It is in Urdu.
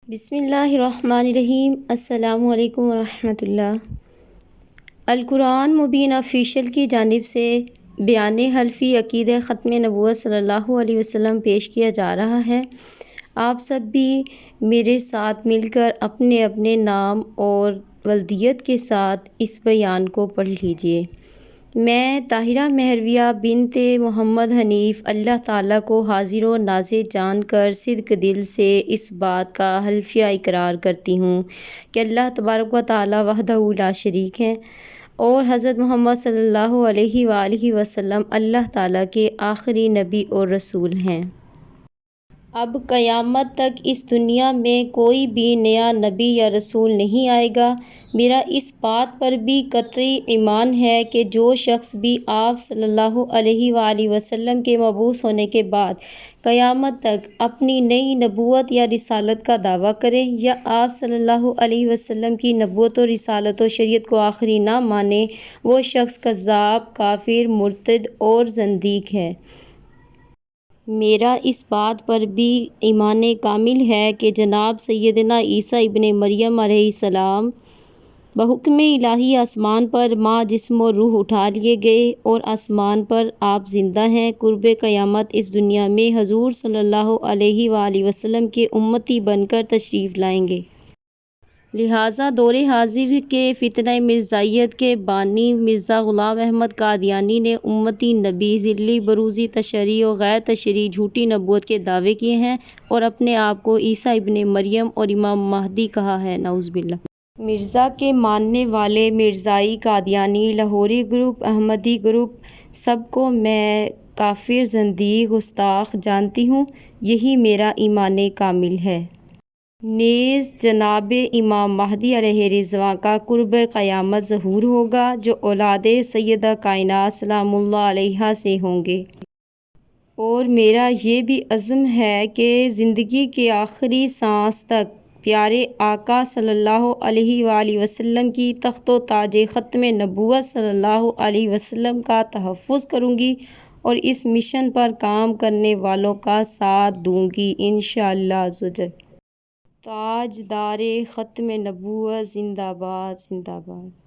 بسم اللہ الرحمن الرحیم۔ السلام علیکم ورحمۃ اللہ۔ القرآن مبین آفیشیل کی جانب سے بیان حلفی عقیدہ ختم نبوت صلی اللہ علیہ وسلم پیش کیا جا رہا ہے۔ آپ سب بھی میرے ساتھ مل کر اپنے اپنے نام اور ولدیت کے ساتھ اس بیان کو پڑھ لیجئے۔ میں طاہرہ مہرویہ بنت محمد حنیف اللہ تعالیٰ کو حاضر و ناظر جان کر صدق دل سے اس بات کا حلفیہ اقرار کرتی ہوں کہ اللہ تبارک و تعالیٰ وحدہ لا شریک ہے اور حضرت محمد صلی اللہ علیہ وآلہ وسلم اللہ تعالیٰ کے آخری نبی اور رسول ہیں۔ اب قیامت تک اس دنیا میں کوئی بھی نیا نبی یا رسول نہیں آئے گا۔ میرا اس بات پر بھی قطعی ایمان ہے کہ جو شخص بھی آپ صلی اللہ علیہ وآلہ وسلم کے مبعوث ہونے کے بعد قیامت تک اپنی نئی نبوت یا رسالت کا دعویٰ کرے یا آپ صلی اللہ علیہ وسلم کی نبوت و رسالت و شریعت کو آخری نہ مانے، وہ شخص کذاب، کافر، مرتد اور زندیق ہے۔ میرا اس بات پر بھی ایمان کامل ہے کہ جناب سیدنا عیسیٰ ابن مریم علیہ السلام بحکم الہی آسمان پر ماں جسم و روح اٹھا لیے گئے اور آسمان پر آپ زندہ ہیں۔ قرب قیامت اس دنیا میں حضور صلی اللہ علیہ وآلہ وسلم کے امتی بن کر تشریف لائیں گے۔ لہٰذا دور حاضر کے فتنہ مرزائیت کے بانی مرزا غلام احمد قادیانی نے امتی نبی، ذلی بروزی تشریع و غیر تشریعی جھوٹی نبوت کے دعوے کیے ہیں اور اپنے آپ کو عیسیٰ ابن مریم اور امام مہدی کہا ہے، نعوذ باللہ۔ مرزا کے ماننے والے مرزائی، قادیانی، لاہوری گروپ، احمدی گروپ، سب کو میں کافر، زندیق، گستاخ جانتی ہوں۔ یہی میرا ایمان کامل ہے۔ نیز جناب امام مہدی علیہ رضوان کا قرب قیامت ظہور ہوگا جو اولاد سیدہ کائنات سلام اللہ علیہا سے ہوں گے۔ اور میرا یہ بھی عزم ہے کہ زندگی کے آخری سانس تک پیارے آقا صلی اللہ علیہ وآلہ وسلم کی تخت و تاج ختم نبوت صلی اللہ علیہ وسلم کا تحفظ کروں گی اور اس مشن پر کام کرنے والوں کا ساتھ دوں گی انشاءاللہ عز و جل۔ تاجدار ختم نبوت زندہ باد، زندہ باد۔